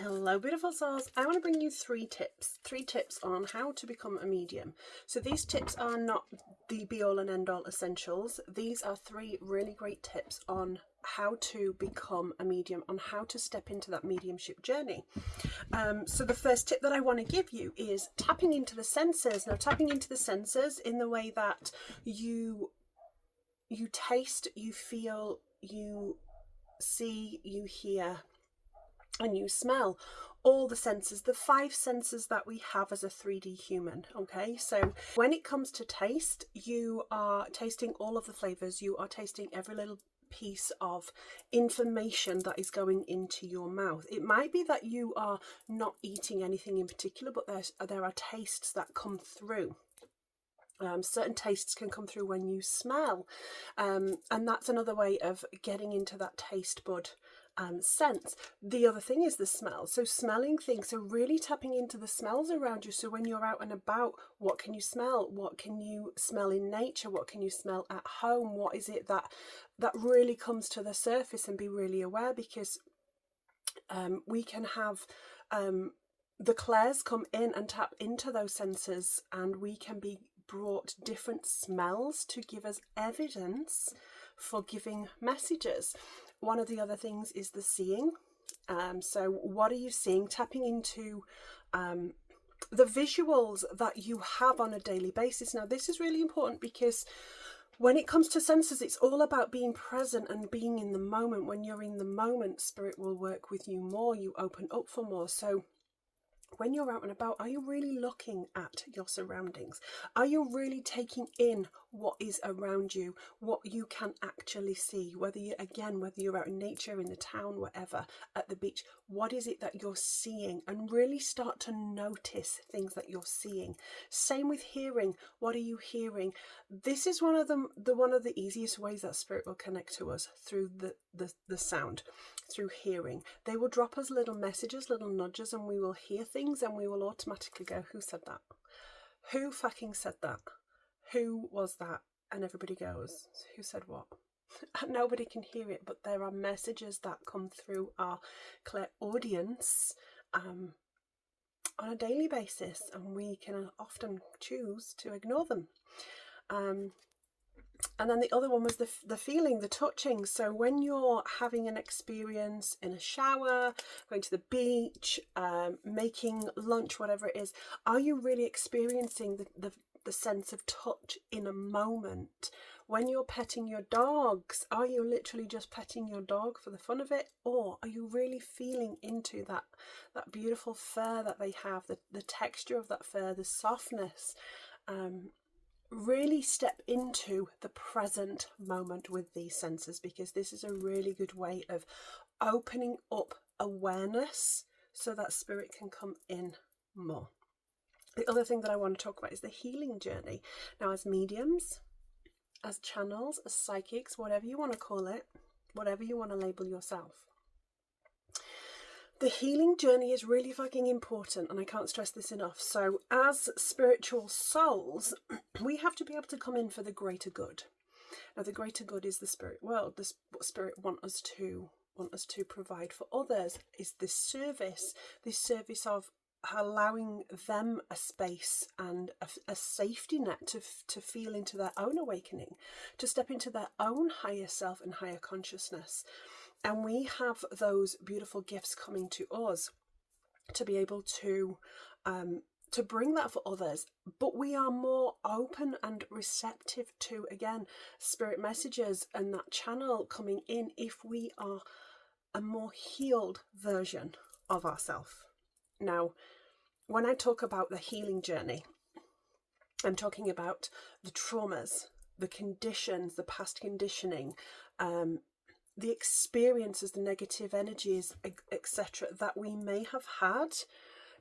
Hello beautiful souls, I want to bring you three tips on how to become a medium. So these tips are not the be all and end all essentials. These are three really great tips on how to become a medium, on how to step into that mediumship journey. So the first tip that I want to give you is tapping into the senses. Now tapping into the senses in the way that you taste, you feel, you see, you hear, and you smell. All the senses, the 5 senses that we have as a 3D human. Okay, so when it comes to taste, you are tasting all of the flavors, you are tasting every little piece of information that is going into your mouth. It might be that you are not eating anything in particular, but there are tastes that come through. Certain tastes can come through when you smell, and that's another way of getting into that taste bud sense. The other thing is the smell, so smelling things, so really tapping into the smells around you. So when you're out and about, what can you smell? What can you smell in nature? What can you smell at home? What is it that really comes to the surface? And be really aware, because we can have the clairs come in and tap into those senses, and we can be brought different smells to give us evidence for giving messages. One of the other things is the seeing. So what are you seeing? Tapping into the visuals that you have on a daily basis. Now this is really important, because when it comes to senses, it's all about being present and being in the moment. When you're in the moment, spirit will work with you more, you open up for more. So when you're out and about, are you really looking at your surroundings? Are you really taking in what is around you, what you can actually see? Whether you're out in nature, in the town, whatever, at the beach, what is it that you're seeing? And really start to notice things that you're seeing. Same with hearing. What are you hearing? This is one of the easiest ways that spirit will connect to us, through the sound, through hearing. They will drop us little messages, little nudges, and we will hear things, and we will automatically go, who said that? Who fucking said that? Who was that? And everybody goes, who said what? And nobody can hear it, but there are messages that come through our clairaudience on a daily basis, and we can often choose to ignore them. And then the other one was the feeling, the touching. So when you're having an experience in a shower, going to the beach, making lunch, whatever it is, are you really experiencing the sense of touch in a moment? When you're petting your dogs, are you literally just petting your dog for the fun of it? Or are you really feeling into that beautiful fur that they have, the texture of that fur, the softness? Really step into the present moment with these senses, because this is a really good way of opening up awareness so that spirit can come in more. The other thing that I want to talk about is the healing journey. Now, as mediums, as channels, as psychics, whatever you want to call it, whatever you want to label yourself, the healing journey is really fucking important, and I can't stress this enough. So as spiritual souls, we have to be able to come in for the greater good. Now the greater good is the spirit world. This what spirit want us to provide for others is this service of allowing them a space and a safety net to feel into their own awakening, to step into their own higher self and higher consciousness. And we have those beautiful gifts coming to us to be able to bring that for others. But we are more open and receptive to, again, spirit messages and that channel coming in if we are a more healed version of ourselves. Now, when I talk about the healing journey, I'm talking about the traumas, the conditions, the past conditioning, the experiences, the negative energies, etc., that we may have had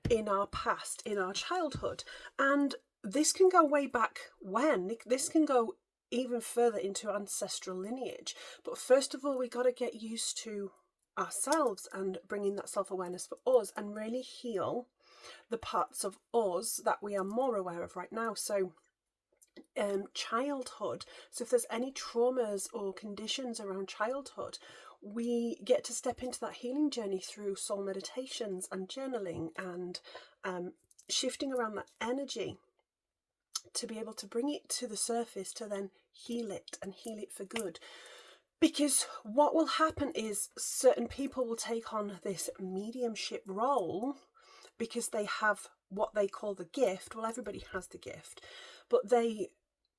in our past, in our childhood. And this can go way back when. This can go even further into ancestral lineage. But first of all, we got to get used to ourselves and bringing that self-awareness for us, and really heal the parts of us that we are more aware of right now. So childhood, so if there's any traumas or conditions around childhood, we get to step into that healing journey through soul meditations and journaling and shifting around that energy to be able to bring it to the surface to then heal it and heal it for good. Because what will happen is certain people will take on this mediumship role because they have what they call the gift. Well, everybody has the gift, but they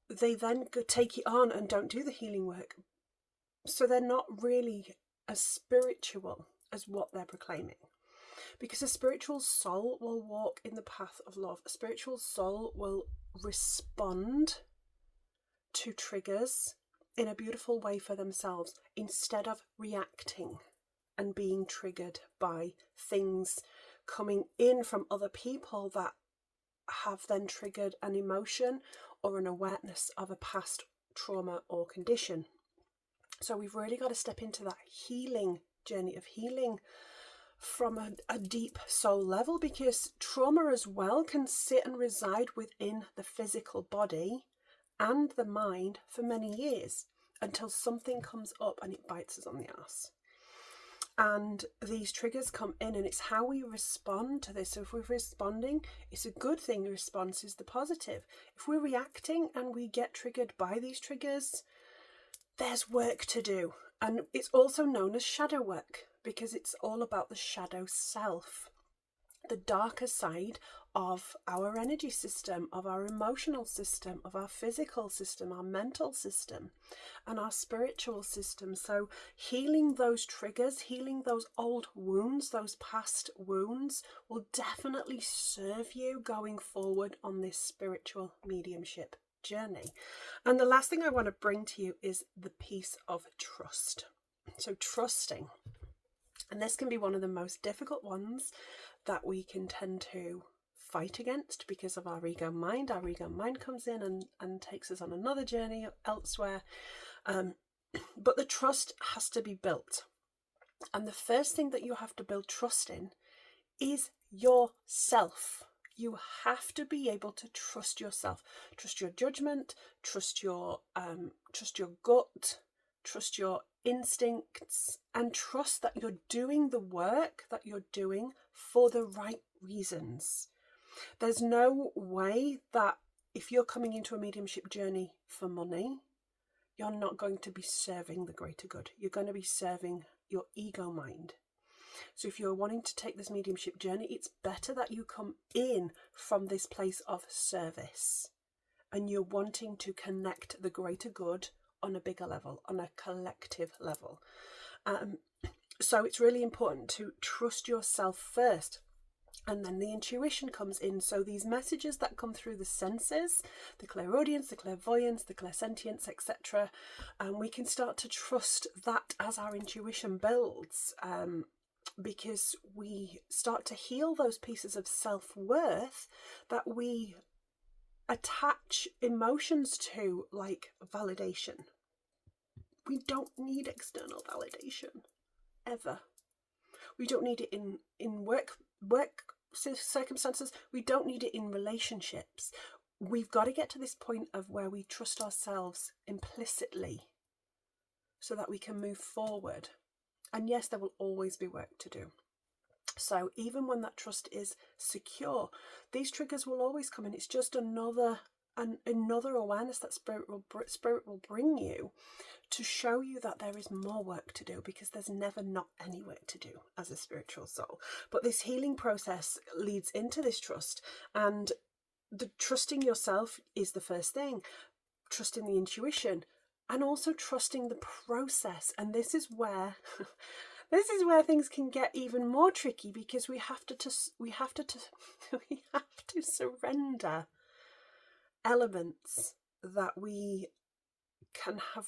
then take it on and don't do the healing work. So they're not really as spiritual as what they're proclaiming. Because a spiritual soul will walk in the path of love. A spiritual soul will respond to triggers in a beautiful way for themselves instead of reacting and being triggered by things coming in from other people that have then triggered an emotion or an awareness of a past trauma or condition. So we've really got to step into that healing journey of healing from a deep soul level, because trauma as well can sit and reside within the physical body and the mind for many years until something comes up and it bites us on the ass. And these triggers come in, and it's how we respond to this. So if we're responding, it's a good thing. The response is the positive. If we're reacting and we get triggered by these triggers, there's work to do. And it's also known as shadow work, because it's all about the shadow self, the darker side of our energy system, of our emotional system, of our physical system, our mental system, and our spiritual system. So healing those triggers, healing those old wounds, those past wounds, will definitely serve you going forward on this spiritual mediumship journey. And the last thing I want to bring to you is the piece of trust. So trusting. And this can be one of the most difficult ones that we can tend to fight against because of our ego mind. Our ego mind comes in and takes us on another journey elsewhere. But the trust has to be built. And the first thing that you have to build trust in is yourself. You have to be able to trust yourself. Trust your judgment, trust your gut, trust your instincts, and trust that you're doing the work that you're doing for the right reasons. There's no way that if you're coming into a mediumship journey for money, you're not going to be serving the greater good. You're going to be serving your ego mind. So if you're wanting to take this mediumship journey, it's better that you come in from this place of service and you're wanting to connect the greater good on a bigger level, on a collective level. So it's really important to trust yourself first. And then the intuition comes in. So these messages that come through the senses, the clairaudience, the clairvoyance, the clairsentience, etc., we can start to trust that as our intuition builds, because we start to heal those pieces of self-worth that we attach emotions to, like validation. We don't need external validation, ever. We don't need it in work circumstances. We don't need it in relationships. We've got to get to this point of where we trust ourselves implicitly so that we can move forward. And yes, there will always be work to do. So even when that trust is secure, these triggers will always come in. It's just another awareness that spirit will bring you to show you that there is more work to do, because there's never not any work to do as a spiritual soul. But this healing process leads into this trust, and the trusting yourself is the first thing. Trusting the intuition, and also trusting the process. And this is where things can get even more tricky, because we have to surrender elements that we can have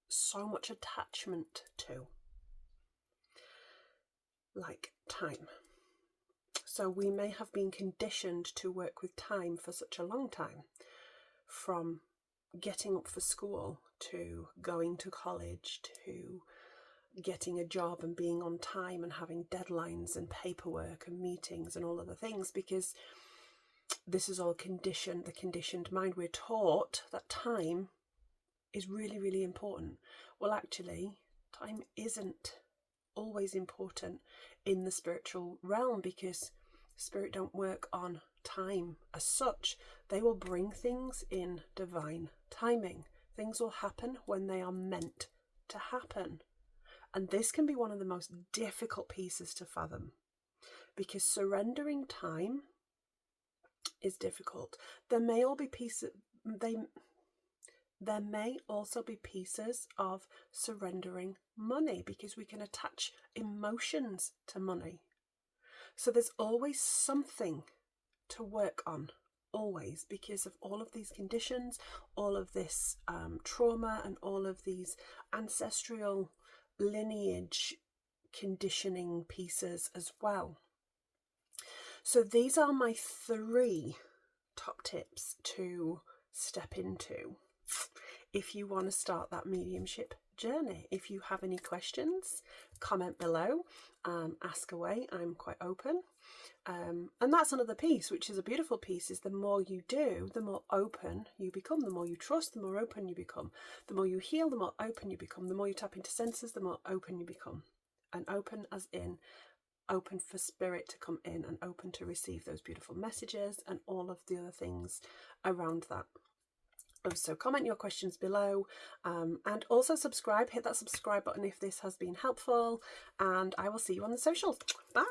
so much attachment to, like time. So we may have been conditioned to work with time for such a long time, from getting up for school to going to college to getting a job and being on time and having deadlines and paperwork and meetings and all other things, because this is all conditioned, the conditioned mind. We're taught that time is really, really important. Well, actually, Time isn't always important in the spiritual realm, because spirit don't work on time as such. They will bring things in divine timing. Things will happen when they are meant to happen. And this can be one of the most difficult pieces to fathom, because surrendering time is difficult. There may also be pieces of surrendering money, because we can attach emotions to money. So there's always something to work on, always, because of all of these conditions, all of this trauma, and all of these ancestral lineage conditioning pieces as well. So these are my 3 top tips to step into if you want to start that mediumship journey. If you have any questions, comment below, ask away. I'm quite open. And that's another piece, which is a beautiful piece, is the more you do, the more open you become. The more you trust, the more open you become. The more you heal, the more open you become. The more you tap into senses, the more open you become. And open as in open for spirit to come in, and open to receive those beautiful messages and all of the other things around that. So comment your questions below, and also subscribe. Hit that subscribe button if this has been helpful, and I will see you on the socials. Bye.